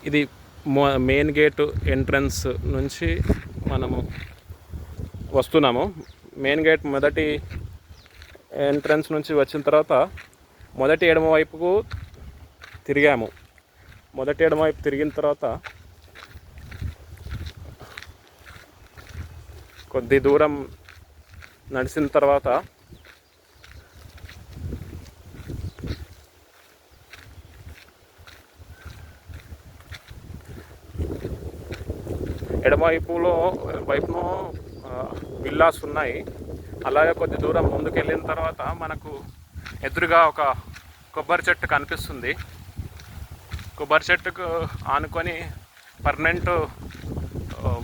ఇది main gate entrance నుంచి మనము వస్తున్నాము. మెయిన్ గేట్ మొదటి ఎంట్రన్స్ నుంచి వచ్చిన తర్వాత మొదటి ఎడమ వైపుకు తిరిగాము. మొదటి ఎడమ వైపు తిరిగిన తర్వాత కొద్ది దూరం నడిచిన తర్వాత ఎడమవైపులో విల్లాస్ ఉన్నాయి. అలాగే కొద్ది దూరం ముందుకు వెళ్ళిన తర్వాత మనకు ఎదురుగా ఒక కొబ్బరి చెట్టు కనిపిస్తుంది. కొబ్బరి చెట్టుకు ఆనుకొని పర్మనెంట్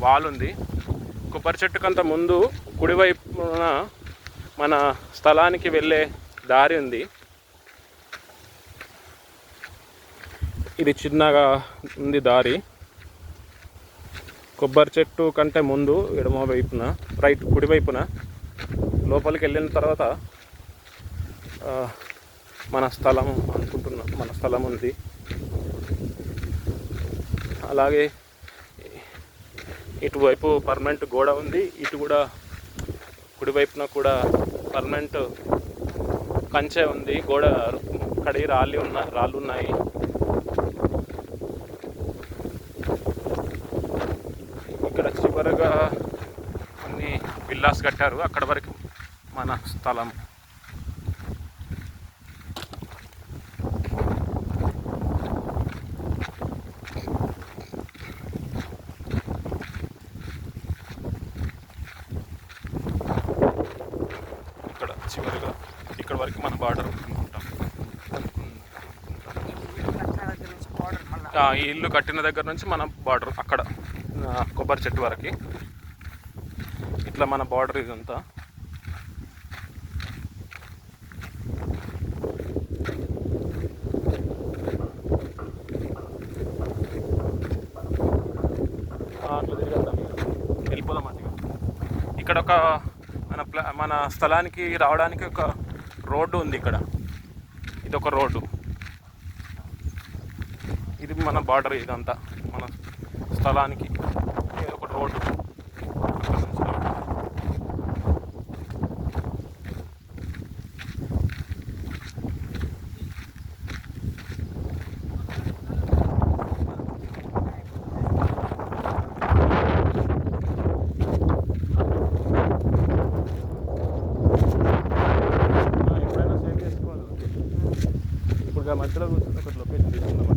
వాల్ ఉంది. కొబ్బరి చెట్టుకంత ముందు కుడివైపున మన స్థలానికి వెళ్ళే దారి ఉంది. ఇది చిన్నగా ఉంది దారి. కొబ్బరి చెట్టు కంటే ముందు ఎడమ వైపున కుడివైపున లోపలికి వెళ్ళిన తర్వాత మన స్థలం ఉంది. అలాగే ఇటువైపు పర్మనెంట్ గోడ ఉంది. ఇటు కూడా కుడివైపున కూడా పర్మనెంట్ కంచె ఉంది. గోడ కడిగి రాళ్ళు ఉన్నాయి. ఇక్కడ చివరగా కొన్ని విల్లాస్ కట్టారు. అక్కడ వరకు మన స్థలం. ఇక్కడ చివరిగా ఇక్కడ వరకు మన బార్డర్ అనుకుంటాం. ఈ ఇల్లు కట్టిన దగ్గర నుంచి మన బార్డర్ అక్కడ కొబ్బరి చెట్టు వరకు ఇట్లా మన బార్డర్ ఇదంతా. అట్లా తిరిగేద్దాం, వెళ్ళిపోదాం. అది ఇక్కడ ఒక మన స్థలానికి రావడానికి ఒక రోడ్డు ఉంది. ఇక్కడ ఇది ఒక రోడ్డు. ఇది మన బార్డర్. ఇదంతా మన స్థలానికి ఒక రోడ్డు. ఎప్పుడైనా సేవ్ చేసుకోవాలి. ఇప్పుడు మధ్యలో కూర్చొని ఒక లొకేషన్ తీసుకుందాం.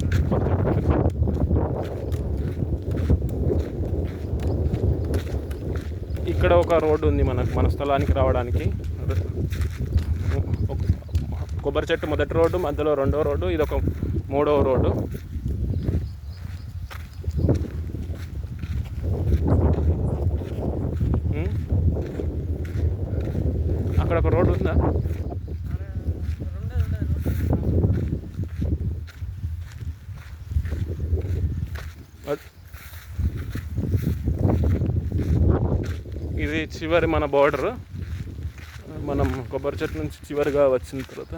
ఇక్కడ ఒక రోడ్డు ఉంది మన స్థలానికి రావడానికి. కొబ్బరి చెట్టు మొదటి రోడ్డు, మధ్యలో రెండో రోడ్డు, ఇది ఒక మూడవ రోడ్డు. అక్కడ ఒక రోడ్డు ఉందా? ఇది చివరి మన బార్డర్. మనం కొబ్బరి చెట్టు నుంచి చివరిగా వచ్చిన తర్వాత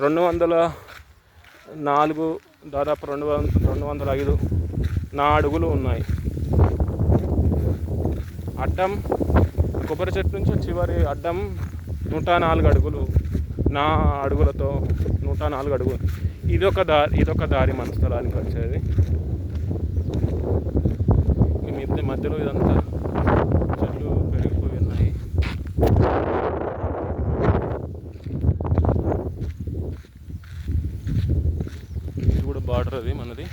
204 దాదాపు 205 నా అడుగులు ఉన్నాయి. అడ్డం కొబ్బరి చెట్టు నుంచి చివరి అడ్డం 104 అడుగులు. నా అడుగులతో 104 అడుగులు. ఇదొక దారి మన స్థలానికి వచ్చేది. మధ్యలో ఇదంతా చెట్లు పెరిగిపోయి ఉన్నాయి. ఇది కూడా బార్డర్ అది మనది.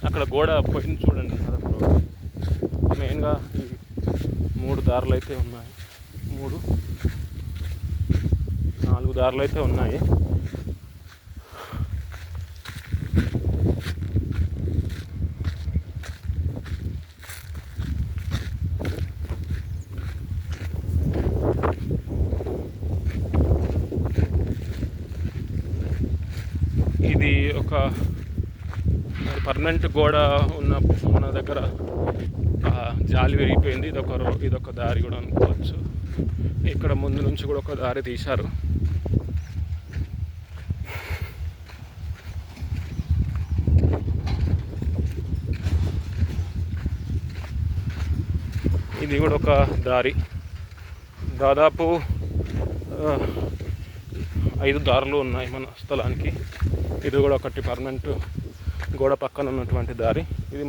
అక్కడ గోడ పోయింది చూడండి. మెయిన్గా ఈ 3 దారులు అయితే ఉన్నాయి. 4 దారులు అయితే ఉన్నాయి. ఇది ఒక పర్మనెంట్ గోడ ఉన్న మన దగ్గర జాలి విరిగిపోయింది. ఇదొక దారి కూడా అనుకోవచ్చు. ఇక్కడ ముందు నుంచి కూడా ఒక దారి తీశారు. ఇది కూడా ఒక దారి. దాదాపు 5 దారులు ఉన్నాయి మన స్థలానికి. ఇది కూడా ఒకటి పర్మనెంట్ గోడ పక్కన ఉన్నటువంటి దారి. ఇది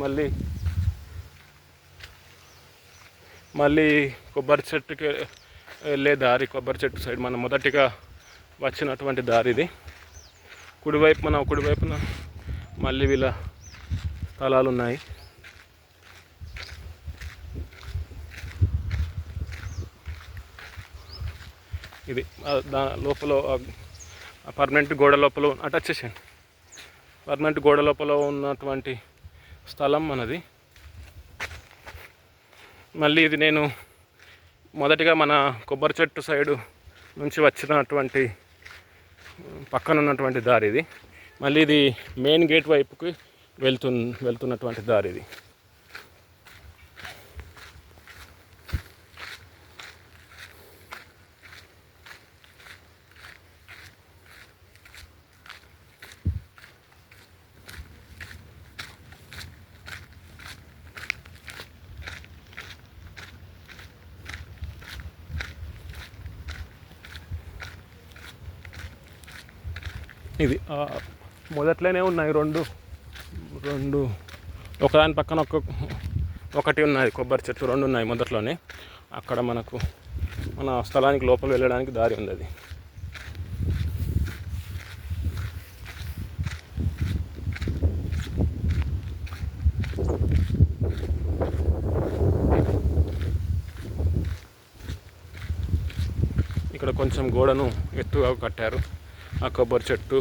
మళ్ళీ కొబ్బరి చెట్టుకి వెళ్ళే దారి. కొబ్బరి చెట్టు సైడ్ మనం మొదటిగా వచ్చినటువంటి దారి ఇది. కుడివైపున మళ్ళీ వీళ్ళ స్థలాలు ఉన్నాయి. ఇది లోపల పర్మనెంట్ గోడ లోపల అటాచ్ చేసేయండి. పర్మనెంట్ గోడ లోపల ఉన్నటువంటి స్థలం మనది. మళ్ళీ ఇది నేను మొదటిగా మన కొబ్బరి చెట్టు సైడు నుంచి వచ్చినటువంటి పక్కన ఉన్నటువంటి దారి ఇది. మళ్ళీ ఇది మెయిన్ గేట్ వైపుకి వెళ్తున్నటువంటి దారి ఇది. ఇది మొదట్లోనే ఉన్నాయి రెండు ఒకదాని పక్కన ఒకటి ఉన్నది. కొబ్బరి చెట్టు 2 ఉన్నాయి మొదట్లోనే. అక్కడ మన స్థలానికి లోపల వెళ్ళడానికి దారి ఉంది. అది ఇక్కడ కొంచెం గోడను ఎత్తుగా కట్టారు. ఆ కొబ్బరి చెట్టు,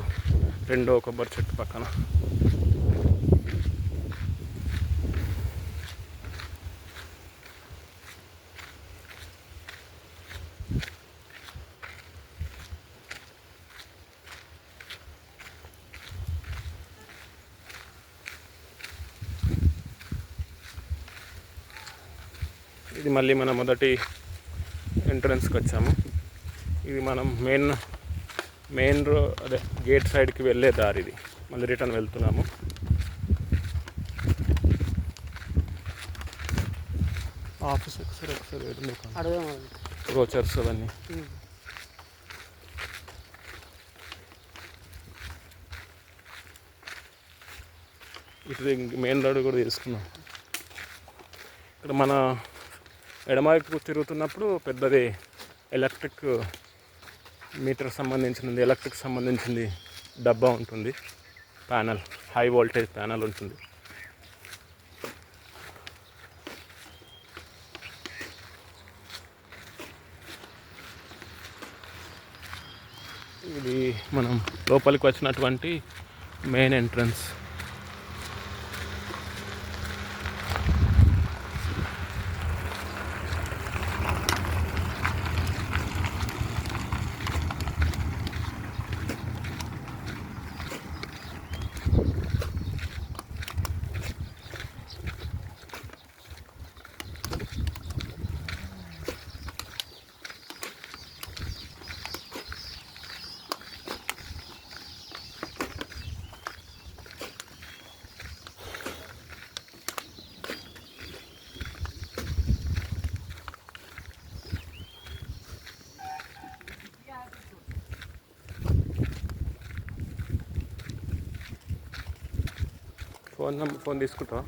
రెండో కొబ్బరి చెట్టు పక్కన. ఇది మళ్ళీ మన మొదటి ఎంట్రన్స్కి వచ్చాము. ఇది మనం మెయిన్ గేట్ సైడ్కి వెళ్ళే దారి. ఇది మళ్ళీ రిటర్న్ వెళ్తున్నాము. ఆఫీస్ ఒకసారి రోచర్స్ అవన్నీ ఇటు మెయిన్ రోడ్ కూడా తీసుకున్నాం. ఇక్కడ మన ఎడమవైపు తిరుగుతున్నప్పుడు పెద్దది ఎలక్ట్రిక్ సంబంధించింది డబ్బా ఉంటుంది. ప్యానల్, హై వోల్టేజ్ ప్యానల్ ఉంటుంది. ఇది మనం లోపలికి వచ్చినటువంటి మెయిన్ ఎంట్రన్స్. ఫోన్ తీసుకుంటావా?